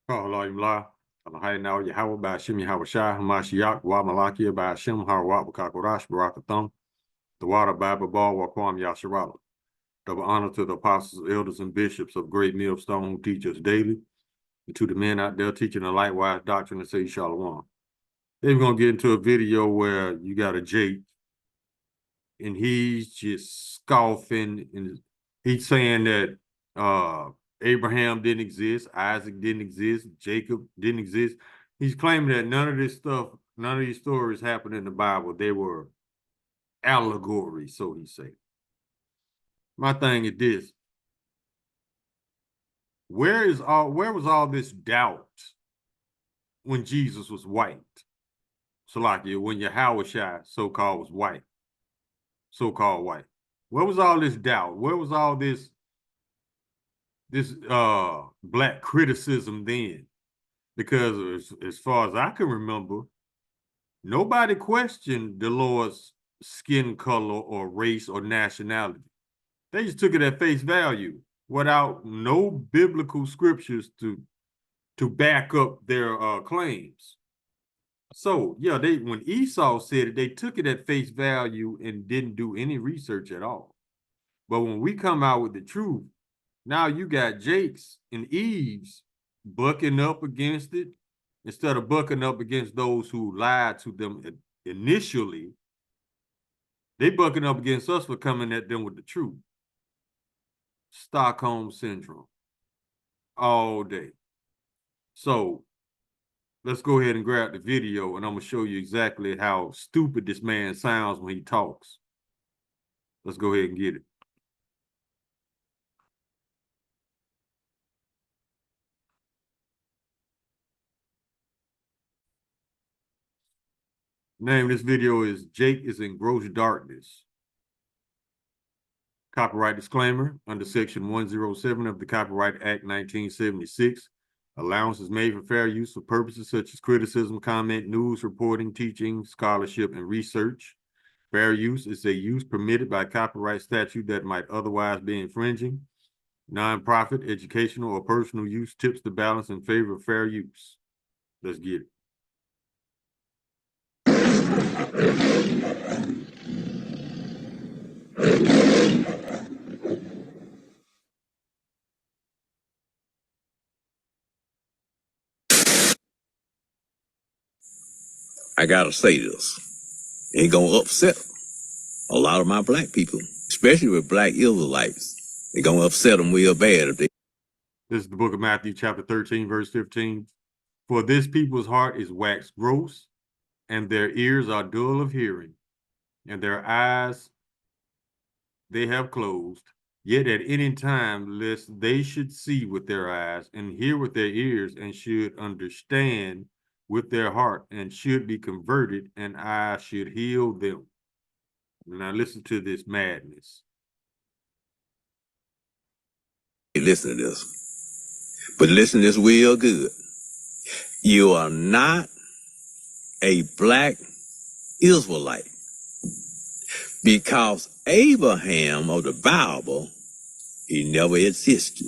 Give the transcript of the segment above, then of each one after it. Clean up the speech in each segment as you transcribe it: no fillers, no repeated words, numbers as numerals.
Imla, Alahai now Yahweh by Shim Yahweh Shai, Hamashiach, Wa Malakia by Shem Harwat, Wakakorash, Barakatham, the water Bible Ball, Wakwam Yasharala. Double honor to the apostles, elders, and bishops of Great Millstone who teach us daily, and to the men out there teaching the lightwise doctrine and say Shalom. Then we're going to get into a video where you got a Jake, and he's just scoffing, and he's saying that Abraham didn't exist, Isaac didn't exist, Jacob didn't exist. He's claiming that none of this stuff, none of these stories happened in the Bible. They were allegories, so he said. My thing is this. Where was all this doubt when Jesus was white? So like when Yahushua so-called was white, so-called white. Where was all this doubt? Where was all this black criticism then? Because as far as I can remember, nobody questioned the Lord's skin color or race or nationality. They just took it at face value without no biblical scriptures to back up their claims. So yeah, when Esau said it, they took it at face value and didn't do any research at all. But when we come out with the truth, now you got Jake's and Eve's bucking up against it instead of bucking up against those who lied to them initially. They bucking up against us for coming at them with the truth. Stockholm Syndrome all day. So let's go ahead and grab the video, and I'm going to show you exactly how stupid this man sounds when he talks. Let's go ahead and get it. Name of this video is Jake is in Gross Darkness. Copyright disclaimer, under Section 107 of the Copyright Act 1976, allowance is made for fair use for purposes such as criticism, comment, news, reporting, teaching, scholarship, and research. Fair use is a use permitted by copyright statute that might otherwise be infringing. Non-profit, educational, or personal use tips the balance in favor of fair use. Let's get it. I gotta say this. Ain't gonna upset a lot of my black people, especially with black Israelites. It's gonna upset them real bad if they. This is the book of Matthew, chapter 13, verse 15. For this people's heart is waxed gross, and their ears are dull of hearing, and their eyes they have closed. Yet at any time, lest they should see with their eyes, and hear with their ears, and should understand with their heart, and should be converted, and I should heal them. Now listen to this madness. Listen to this. But listen to this real good. You are not a black Israelite because Abraham of the Bible, he never existed.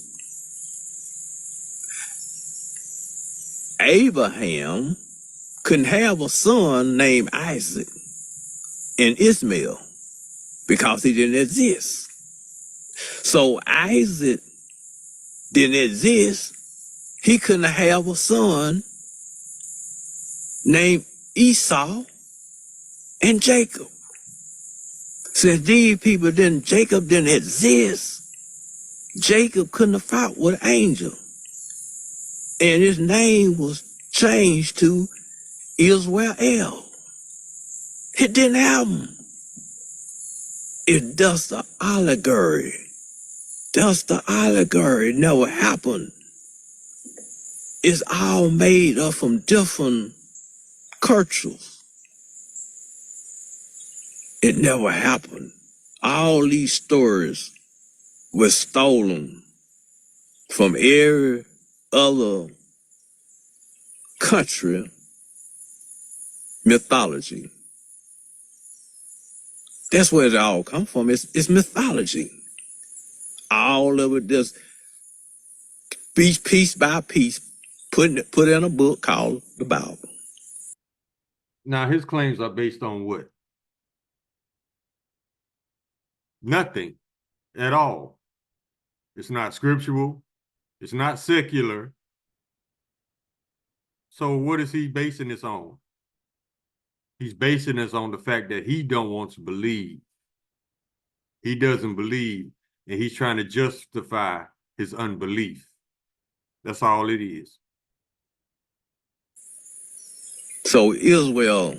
Abraham couldn't have a son named Isaac and Ishmael because he didn't exist. So Isaac didn't exist. He couldn't have a son named Esau and Jacob. Since these people Jacob didn't exist, Jacob couldn't have fought with an angel. And his name was changed to Israel. It didn't happen. It's just an allegory. Just an allegory. It never happened. It's all made up from different cultures. It never happened. All these stories were stolen from every other country mythology. That's where it all comes from. It's mythology. All of it just piece by piece, put in a book called the Bible. Now, his claims are based on what? Nothing at all. It's not scriptural. It's not secular. So what is he basing this on? He's basing this on the fact that he don't want to believe. He doesn't believe, and he's trying to justify his unbelief. That's all it is. So Israel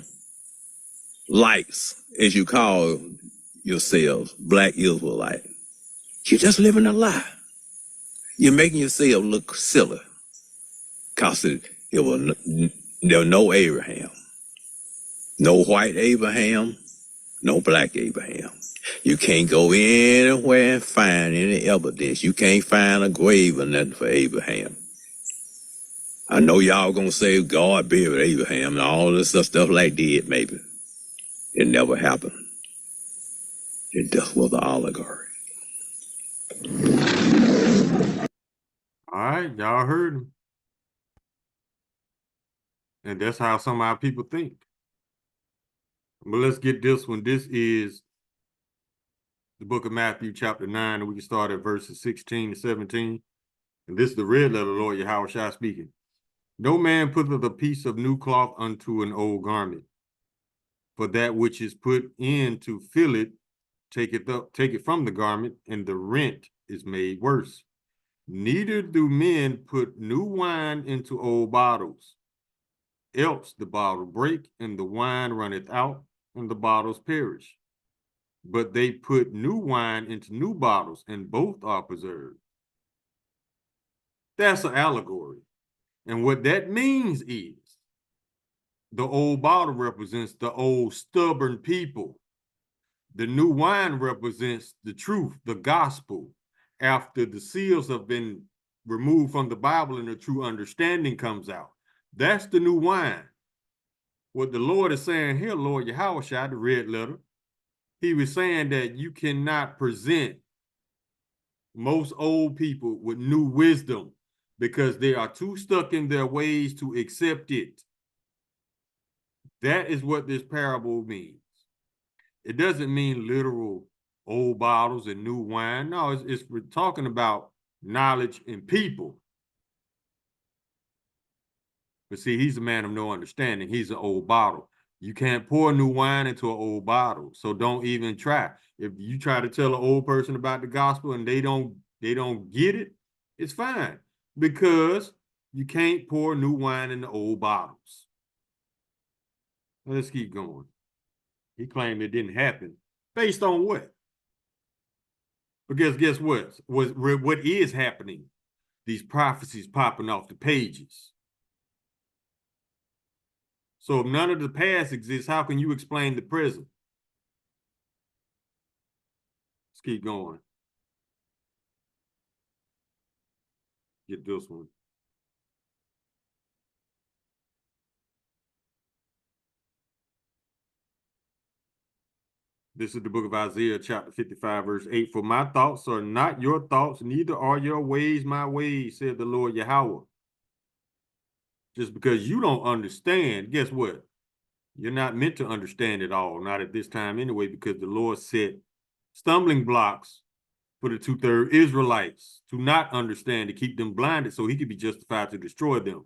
likes, as you call yourselves, black Israelite. You're just living a lie. You're making yourself look silly. Because there was no Abraham. No white Abraham, no black Abraham. You can't go anywhere and find any evidence. You can't find a grave or nothing for Abraham. I know y'all gonna say God buried Abraham and all this stuff like that, maybe. It never happened. It just was an allegory. All right, y'all heard him. And that's how some of our people think. But let's get this one. This is the book of Matthew, chapter 9, and we can start at verses 16 to 17. And this is the red letter, Lord Yahushua speaking. No man putteth a piece of new cloth unto an old garment, for that which is put in to fill it, take it from the garment, and the rent is made worse. Neither do men put new wine into old bottles, else the bottle break, and the wine runneth out, and the bottles perish. But they put new wine into new bottles, and both are preserved. That's an allegory. And what that means is the old bottle represents the old stubborn people. The new wine represents the truth, the gospel. After the seals have been removed from the Bible and the true understanding comes out, that's the new wine. What the Lord is saying here, Lord Yahushua, the red letter, he was saying that you cannot present most old people with new wisdom because they are too stuck in their ways to accept it. That is what this parable means. It doesn't mean literal old bottles and new wine. No, we're talking about knowledge and people. But see, he's a man of no understanding. He's an old bottle. You can't pour new wine into an old bottle. So don't even try. If you try to tell an old person about the gospel and they don't get it, it's fine. Because you can't pour new wine into old bottles. Let's keep going. He claimed it didn't happen. Based on what? Because guess what? What is happening? These prophecies popping off the pages. So if none of the past exists, how can you explain the present? Let's keep going. Get this one. This is the book of Isaiah, chapter 55, verse 8. For my thoughts are not your thoughts, neither are your ways my ways, said the Lord Yahweh. Just because you don't understand, guess what? You're not meant to understand it all, not at this time anyway, because the Lord set stumbling blocks for the 2/3 Israelites to not understand, to keep them blinded so he could be justified to destroy them.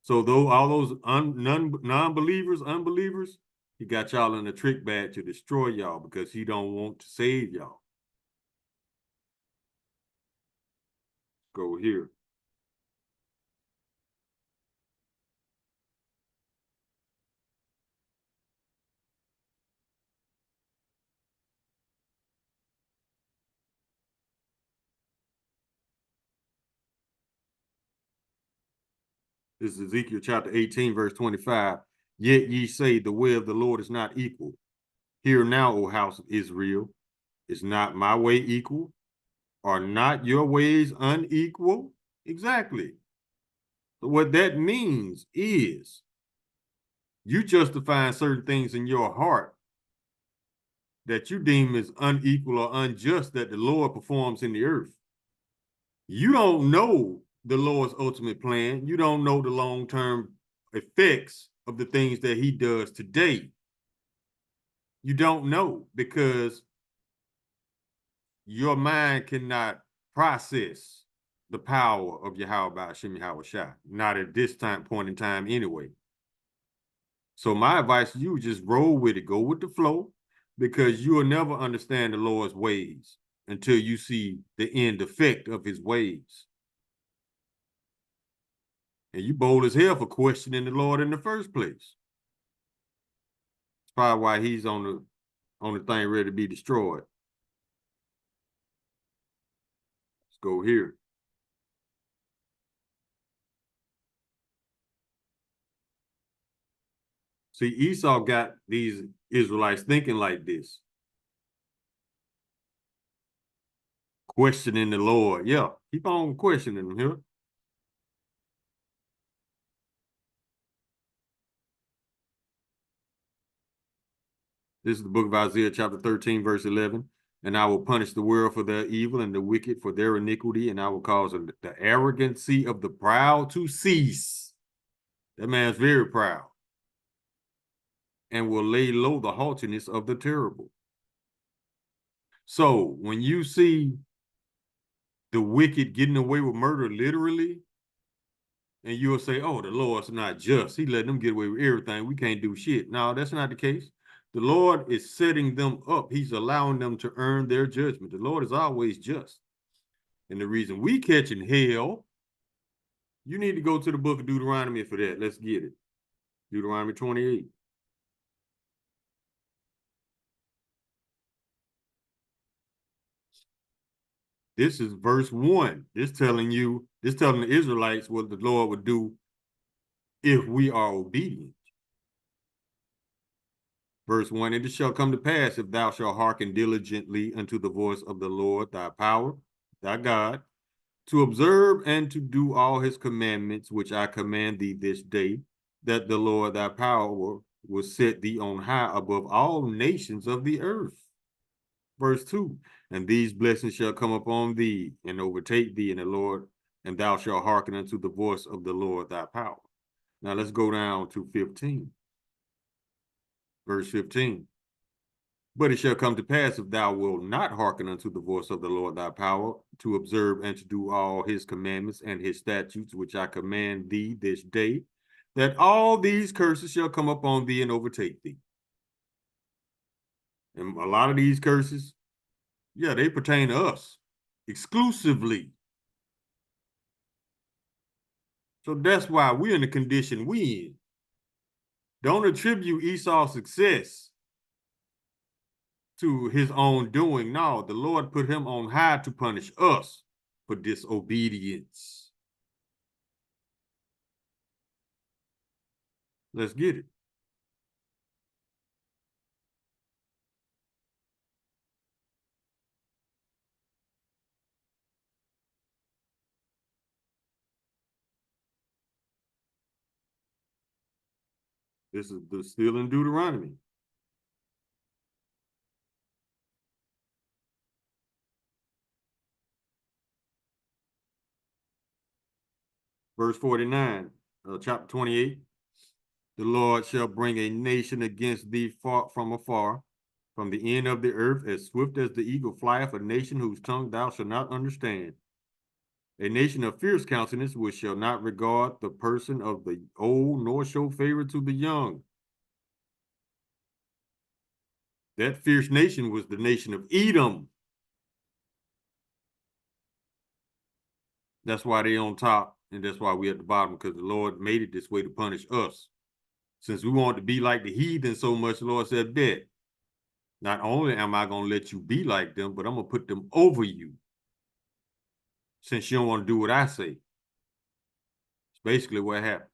So though all those non-believers, unbelievers, he got y'all in a trick bag to destroy y'all because he don't want to save y'all. Go here. This is Ezekiel chapter 18, verse 25. Yet ye say, the way of the Lord is not equal. Hear now, O house of Israel, is not my way equal? Are not your ways unequal? Exactly. So what that means is you justifying certain things in your heart that you deem as unequal or unjust that the Lord performs in the earth. You don't know the Lord's ultimate plan. You don't know the long-term effects of the things that he does today. You don't know because your mind cannot process the power of Yahweh Shem Yahweh Shai, not at this point in time anyway. So my advice to you, just roll with it, go with the flow, because you will never understand the Lord's ways until you see the end effect of his ways. And you bold as hell for questioning the Lord in the first place. It's probably why he's on the thing ready to be destroyed. Let's go here. See, Esau got these Israelites thinking like this, questioning the Lord. Yeah, keep on questioning him here. This is the book of Isaiah, chapter 13, verse 11. And I will punish the world for their evil and the wicked for their iniquity, and I will cause the arrogancy of the proud to cease. That man's very proud. And will lay low the haughtiness of the terrible. So when you see the wicked getting away with murder literally, and you'll say, oh, the Lord's not just. He letting them get away with everything. We can't do shit. No, that's not the case. The Lord is setting them up. He's allowing them to earn their judgment. The Lord is always just. And the reason we catching hell, you need to go to the book of Deuteronomy for that. Let's get it. Deuteronomy 28. This is verse 1. This telling the Israelites what the Lord would do if we are obedient. Verse 1, and it shall come to pass if thou shalt hearken diligently unto the voice of the Lord thy power, thy God, to observe and to do all his commandments, which I command thee this day, that the Lord thy power will set thee on high above all nations of the earth. Verse 2, and these blessings shall come upon thee and overtake thee in the Lord, and thou shalt hearken unto the voice of the Lord thy power. Now let's go down to 15. Verse 15. But it shall come to pass, if thou wilt not hearken unto the voice of the Lord thy power, to observe and to do all his commandments and his statutes, which I command thee this day, that all these curses shall come upon thee and overtake thee. And a lot of these curses, yeah, they pertain to us exclusively. So that's why we're in the condition we in. Don't attribute Esau's success to his own doing. No, the Lord put him on high to punish us for disobedience. Let's get it. This is still in Deuteronomy. Verse 49, chapter 28. The Lord shall bring a nation against thee far from afar, from the end of the earth, as swift as the eagle flieth, a nation whose tongue thou shalt not understand. A nation of fierce countenance, which shall not regard the person of the old, nor show favor to the young. That fierce nation was the nation of Edom. That's why they on top, and that's why we at the bottom, because the Lord made it this way to punish us. Since we want to be like the heathen so much, the Lord said, bet. Not only am I going to let you be like them, but I'm going to put them over you. Since you don't want to do what I say. It's basically what happened.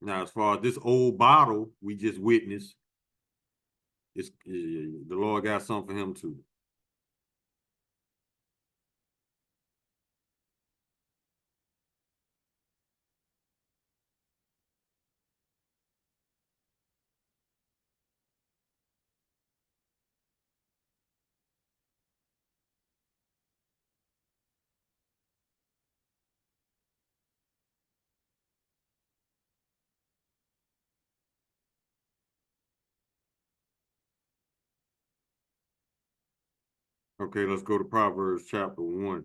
Now, as far as this old bottle we just witnessed, the Lord got something for him too. Okay, let's go to Proverbs chapter 1.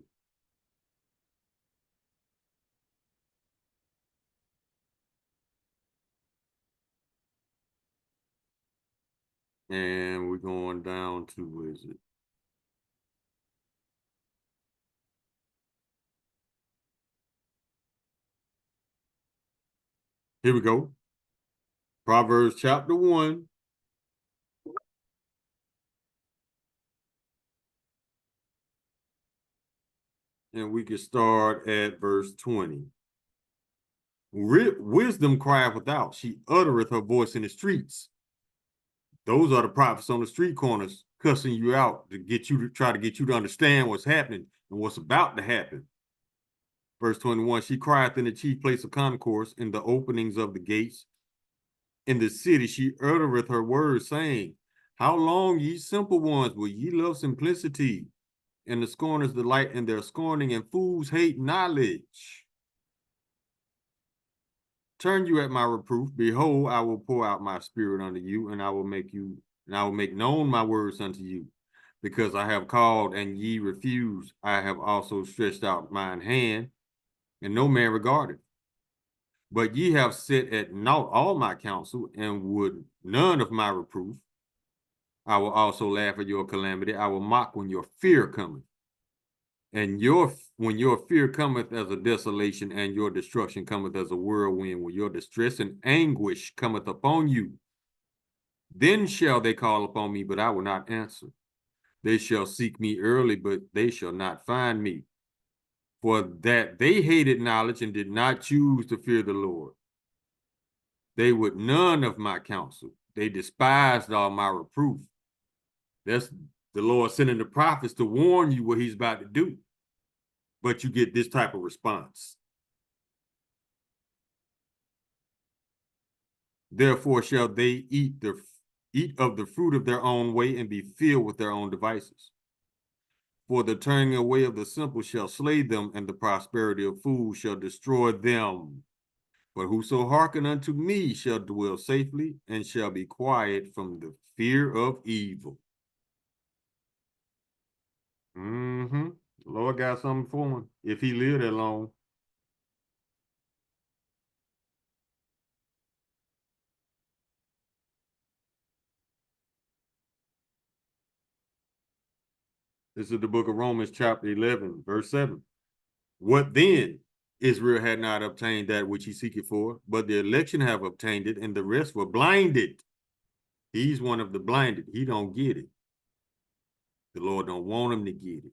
And we're going down to, where is it? Here we go. Proverbs chapter 1. And we can start at verse 20. Wisdom crieth without, she uttereth her voice in the streets. Those are the prophets on the street corners cussing you out to get you to try to get you to understand what's happening and what's about to happen. Verse 21, she crieth in the chief place of concourse, in the openings of the gates. In the city she uttereth her words, saying, how long, ye simple ones, will ye love simplicity? And the scorners delight in their scorning, and fools hate knowledge. Turn you at my reproof. Behold, I will pour out my spirit unto you, and I will make known my words unto you. Because I have called and ye refused, I have also stretched out mine hand, and no man regarded. But ye have set at naught all my counsel, and would none of my reproof. I will also laugh at your calamity. I will mock when your fear cometh. And when your fear cometh as a desolation, and your destruction cometh as a whirlwind, when your distress and anguish cometh upon you, then shall they call upon me, but I will not answer. They shall seek me early, but they shall not find me. For that they hated knowledge and did not choose to fear the Lord. They would none of my counsel. They despised all my reproof. That's the Lord sending the prophets to warn you what he's about to do. But you get this type of response. Therefore shall they eat of the fruit of their own way, and be filled with their own devices. For the turning away of the simple shall slay them, and the prosperity of fools shall destroy them. But whoso hearken unto me shall dwell safely, and shall be quiet from the fear of evil. Mm-hmm. Lord got something for him if he lived that long. This is the book of Romans, chapter 11, verse 7. What then? Israel had not obtained that which he seeketh for, but the election have obtained it, and the rest were blinded. He's one of the blinded. He don't get it. The Lord don't want him to get it.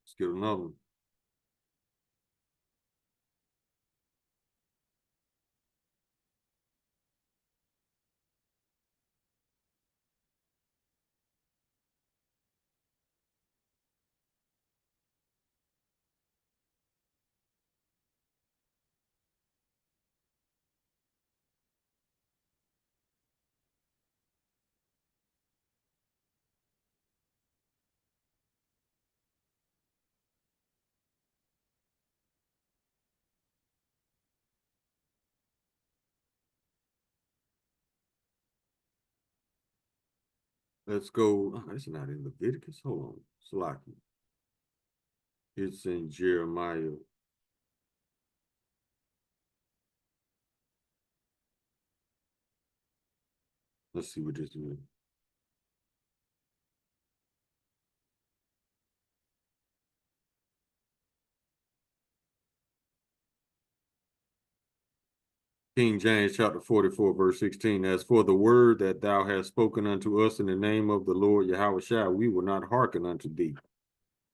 Let's get another one. Let's go. Oh, it's not in Leviticus. Hold on. Salaki. It's in Jeremiah. Let's see what this is. King James chapter 44, verse 16. As for the word that thou hast spoken unto us in the name of the Lord Yahweh, we will not hearken unto thee.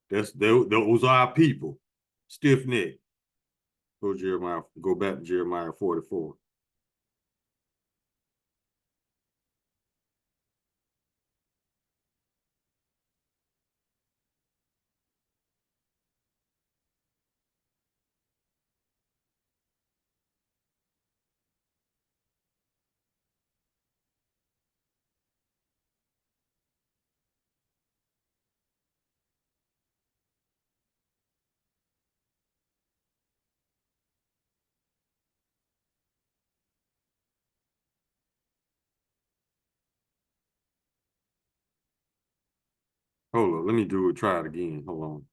Those are our people. Stiff neck. Go back to Jeremiah 44. Hold on, let me try it again. Hold on.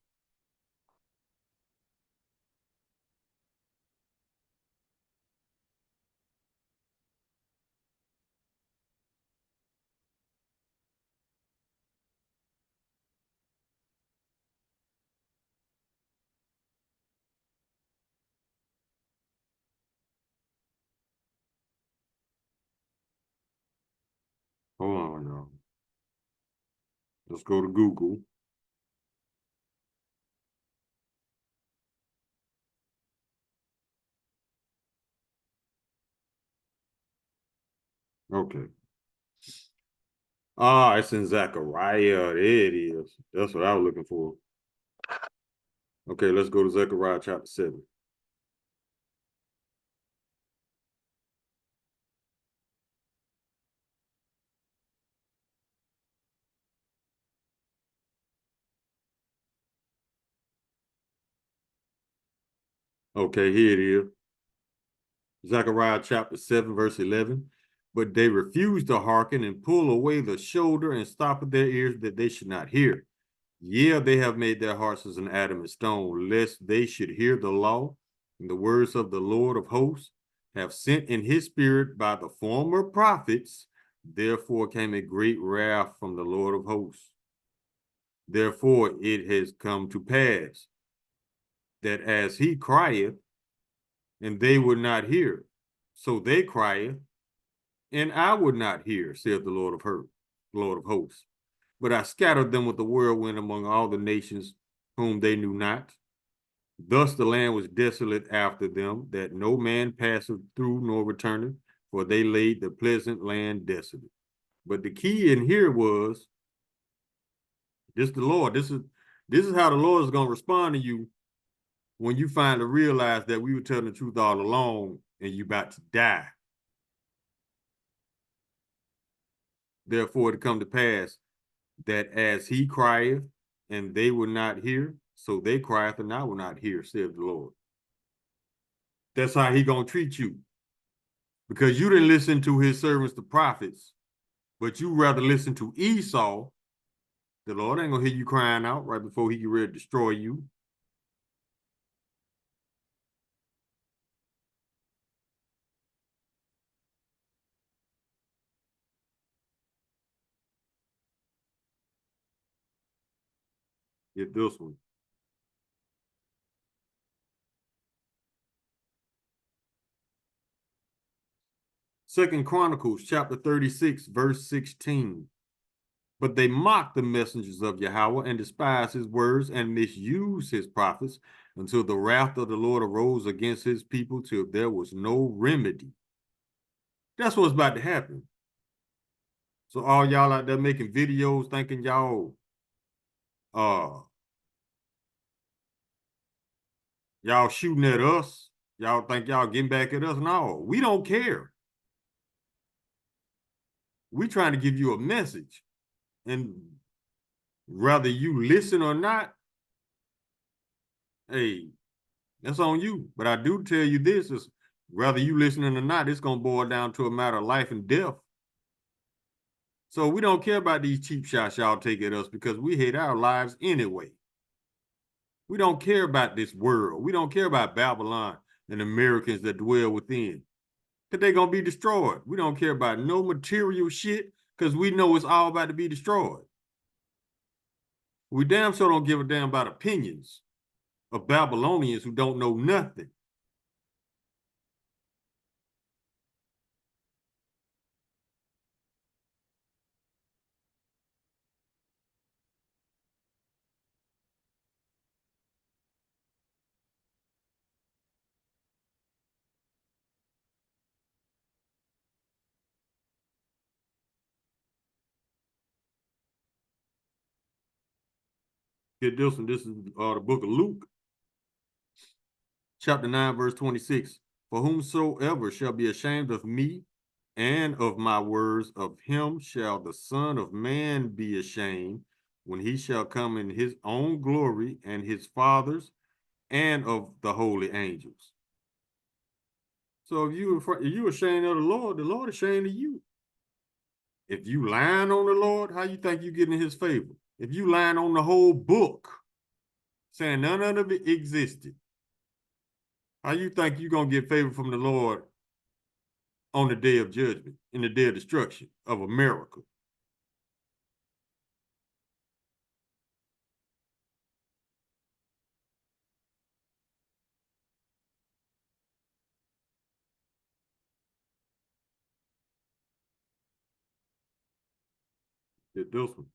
Hold on, y'all. Let's go to Google. Okay. Ah, it's in Zechariah. There it is. That's what I was looking for. Okay, let's go to Zechariah chapter 7. Okay, here it is. Zechariah chapter 7, verse 11. But they refused to hearken and pull away the shoulder and stop their ears that they should not hear. Yeah, they have made their hearts as an adamant stone, lest they should hear the law and the words of the Lord of hosts have sent in his spirit by the former prophets. Therefore came a great wrath from the Lord of hosts. Therefore it has come to pass that as he crieth, and they would not hear, so they crieth, and I would not hear, saith the Lord of hosts. But I scattered them with the whirlwind among all the nations whom they knew not. Thus the land was desolate after them, that no man passeth through nor returneth, for they laid the pleasant land desolate. But the key in here was this: the Lord. This is how the Lord is going to respond to you when you finally realize that we were telling the truth all along and you about to die. Therefore, it come to pass that as he crieth, and they will not hear, so they crieth, and I will not hear, saith the Lord. That's how he gonna treat you. Because you didn't listen to his servants, the prophets, but you rather listen to Esau. The Lord ain't gonna hear you crying out right before he get ready to destroy you. Get this one. Second Chronicles chapter 36, verse 16. But they mocked the messengers of Yahweh and despised his words and misused his prophets until the wrath of the Lord arose against his people till there was no remedy. That's what's about to happen. So all y'all out there making videos thinking uh y'all shooting at us, y'all think y'all getting back at us. No, we don't care. We trying to give you a message. And whether you listen or not, hey, that's on you. But I do tell you this is whether you listening or not, it's gonna boil down to a matter of life and death. So we don't care about these cheap shots y'all take at us because we hate our lives anyway. We don't care about this world. We don't care about Babylon and Americans that dwell within. Because they're going to be destroyed. We don't care about no material shit because we know it's all about to be destroyed. We damn sure don't give a damn about opinions of Babylonians who don't know nothing. Get this one. This is the book of Luke, chapter 9, verse 26. For whomsoever shall be ashamed of me and of my words, of him shall the Son of Man be ashamed when he shall come in his own glory and his Father's and of the holy angels. So if you ashamed of the Lord is ashamed of you. If you lying on the Lord, how you think you get in his favor? If you lying on the whole book, saying none of it existed, how you think you're going to get favor from the Lord on the day of judgment, in the day of destruction of America? This one.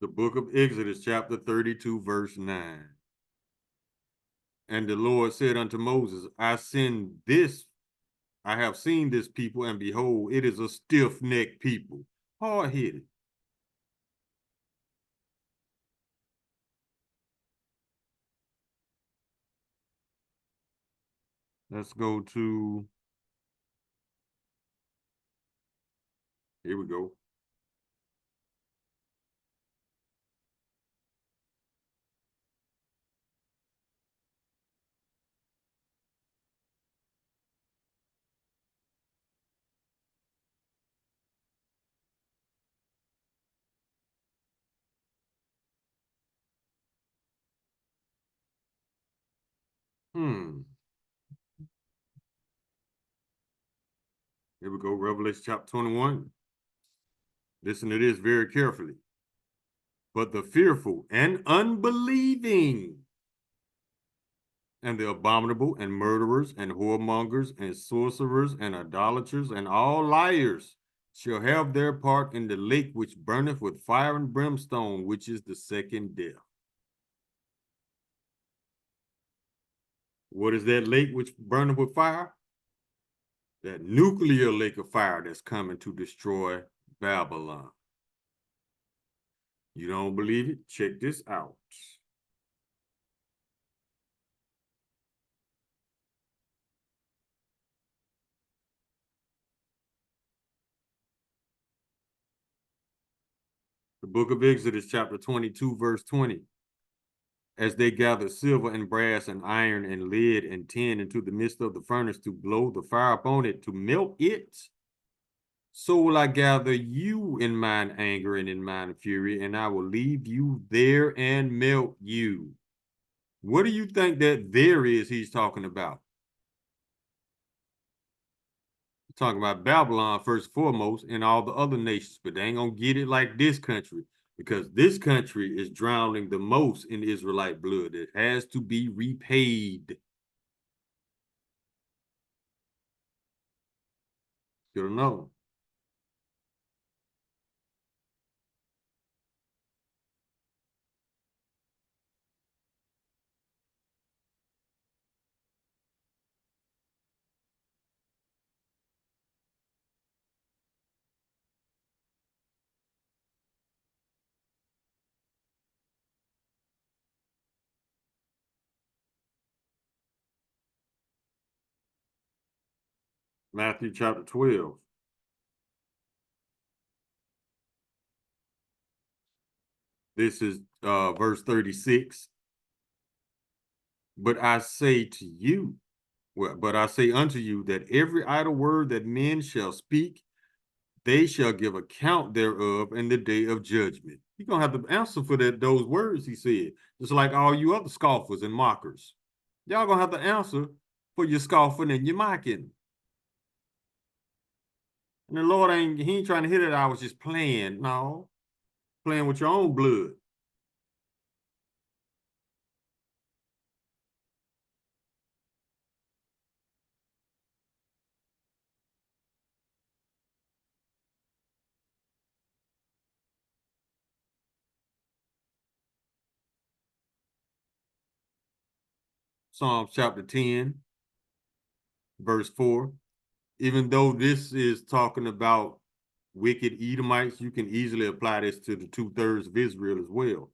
The book of Exodus, chapter 32, verse 9. And the Lord said unto Moses, I have seen this people, and behold, it is a stiff-necked people, hard-headed. Let's go to, here we go. Here we go, Revelation chapter 21. Listen to this very carefully. But the fearful and unbelieving, and the abominable, and murderers, and whoremongers, and sorcerers, and idolaters, and all liars shall have their part in the lake which burneth with fire and brimstone, which is the second death. What is that lake which burneth with fire? That nuclear lake of fire that's coming to destroy Babylon. You don't believe it? Check this out. The book of Exodus, chapter 22, verse 20. As they gather silver and brass and iron and lead and tin into the midst of the furnace to blow the fire upon it to melt it, so will I gather you in mine anger and in mine fury, and I will leave you there and melt you. What do you think that there is he's talking about? He's talking about Babylon first and foremost and all the other nations, but they ain't gonna get it like this country, because this country is drowning the most in Israelite blood. It has to be repaid. You don't know. Matthew chapter 12. This is verse 36. But I say to you, but I say unto you that every idle word that men shall speak, they shall give account thereof in the day of judgment. You're gonna have to answer for those words he said, just like all you other scoffers and mockers. Y'all gonna have to answer for your scoffing and your mocking. And the Lord he ain't trying to hit it. I was just playing. No, playing with your own blood. Psalms chapter 10, verse 4. Even though this is talking about wicked Edomites, you can easily apply this to the 2/3 of Israel as well.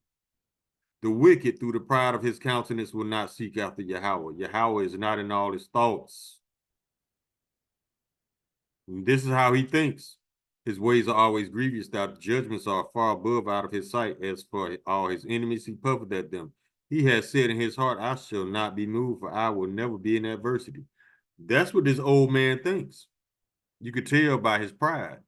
The wicked, through the pride of his countenance, will not seek after Yahweh. Yahweh is not in all his thoughts. And this is how he thinks. His ways are always grievous, that judgments are far above out of his sight. As for all his enemies, he puffeth at them. He has said in his heart, I shall not be moved, for I will never be in adversity. That's what this old man thinks. You could tell by his pride.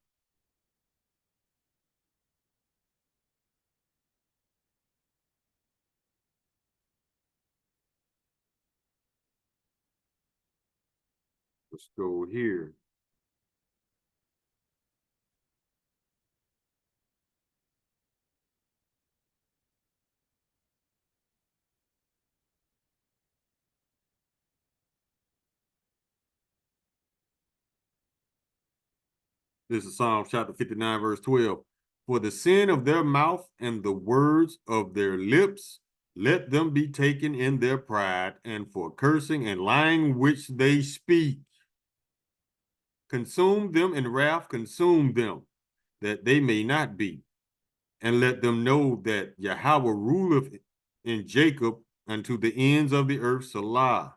Let's go here. This is Psalm chapter 59, verse 12. For the sin of their mouth and the words of their lips, let them be taken in their pride, and for cursing and lying which they speak. Consume them in wrath, consume them, that they may not be. And let them know that Yahweh ruleth in Jacob unto the ends of the earth, Salah.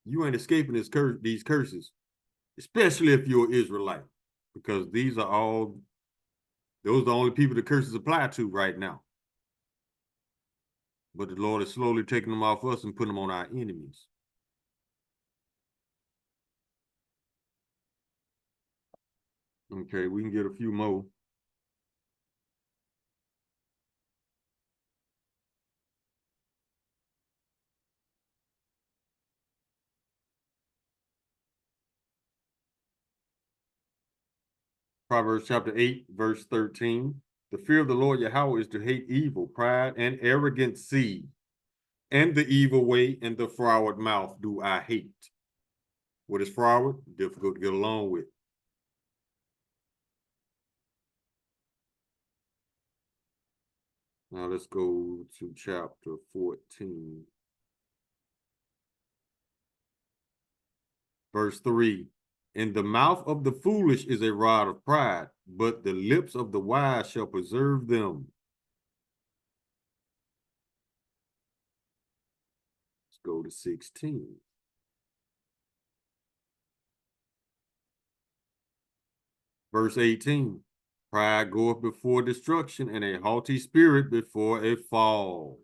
You ain't escaping these curses, especially if you're an Israelite, because those are the only people the curses apply to right now. But the Lord is slowly taking them off us and putting them on our enemies. Okay, we can get a few more. Proverbs chapter 8, verse 13. The fear of the Lord Yahweh is to hate evil, pride, and arrogancy, and the evil way and the froward mouth do I hate. What is froward? Difficult to get along with. Now let's go to chapter 14. Verse 3. In the mouth of the foolish is a rod of pride, but the lips of the wise shall preserve them. Let's go to 16. Verse 18. Pride goeth before destruction, and a haughty spirit before a fall.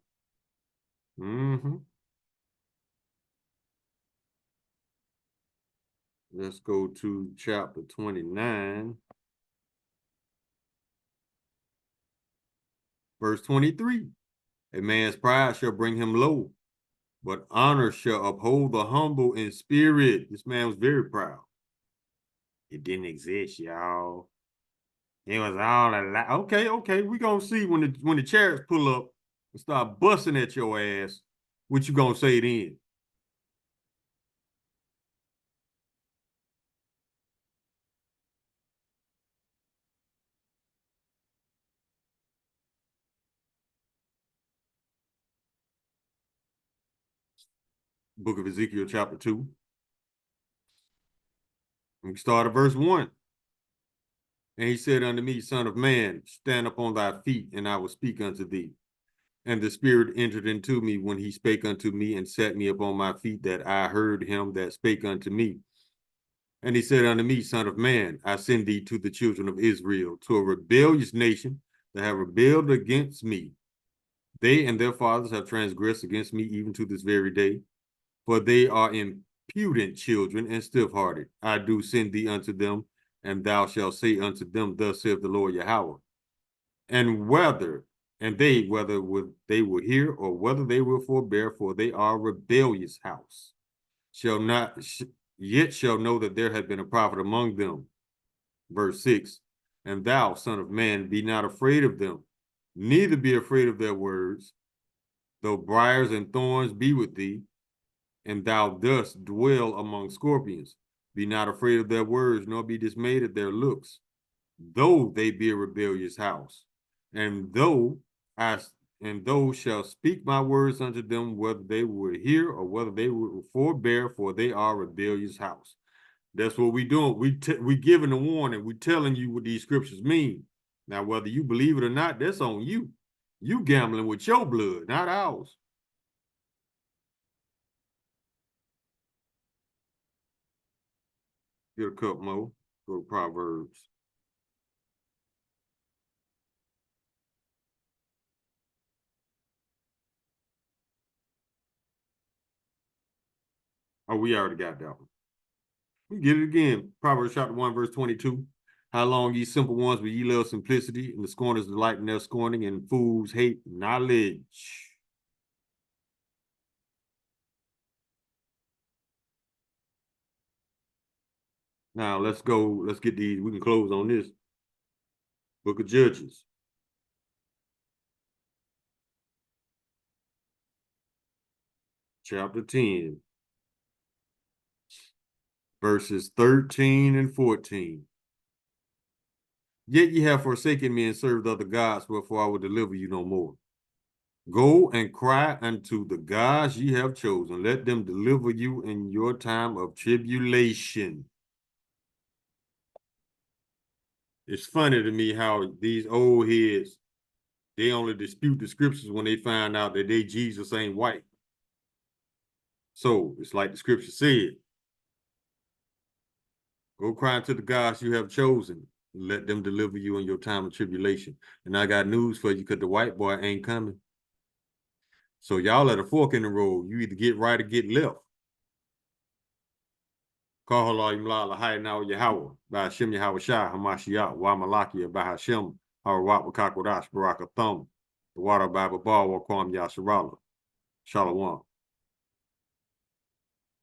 Let's go to chapter 29. Verse 23. A man's pride shall bring him low, but honor shall uphold the humble in spirit. This man was very proud. It didn't exist, y'all. It was all a lie. Okay. We gonna see when the chariots pull up and start busting at your ass. What you gonna say then? Book of Ezekiel, chapter 2. We start at verse 1. And he said unto me, Son of man, stand up on thy feet, and I will speak unto thee. And the Spirit entered into me when he spake unto me, and set me upon my feet, that I heard him that spake unto me. And he said unto me, Son of man, I send thee to the children of Israel, to a rebellious nation that have rebelled against me. They and their fathers have transgressed against me even to this very day, for they are impudent children and stiff-hearted. I do send thee unto them, and thou shalt say unto them, Thus saith the Lord Yahweh. And whether they will hear or whether they will forbear, for they are a rebellious house, yet shall know that there hath been a prophet among them. Verse 6. And thou, son of man, be not afraid of them, neither be afraid of their words, though briars and thorns be with thee, and thou dost dwell among scorpions. Be not afraid of their words, nor be dismayed at their looks, though they be a rebellious house. And those shall speak my words unto them, whether they will hear or whether they will forbear, for they are a rebellious house. That's what we doing. We giving a warning. We telling you what these scriptures mean. Now, whether you believe it or not, that's on you. You gambling with your blood, not ours. Get a couple more. Go to Proverbs. Oh, we already got that one. We get it again. Proverbs chapter 1, verse 22. How long ye simple ones, but ye love simplicity, and the scorners delight in their scorning, and fools hate knowledge. Now let's go. Let's get these. We can close on this. Book of Judges. Chapter 10, verses 13 and 14. Yet ye have forsaken me and served other gods, wherefore I will deliver you no more. Go and cry unto the gods ye have chosen. Let them deliver you in your time of tribulation. It's funny to me how these old heads, they only dispute the scriptures when they find out that Jesus ain't white. So it's like the scripture said, go cry unto the gods you have chosen. Let them deliver you in your time of tribulation. And I got news for you, because the white boy ain't coming. So y'all at a fork in the road. You either get right or get left. Kahala Imlala Hayna Yahweh, by Hashem Yahweh Shah, Hamashiach, Wamalakia, by Hashem, Harawat Wakakwadash, Baraka Thumb, the water Bible Bar, Wakwam Yasharala. Shalom.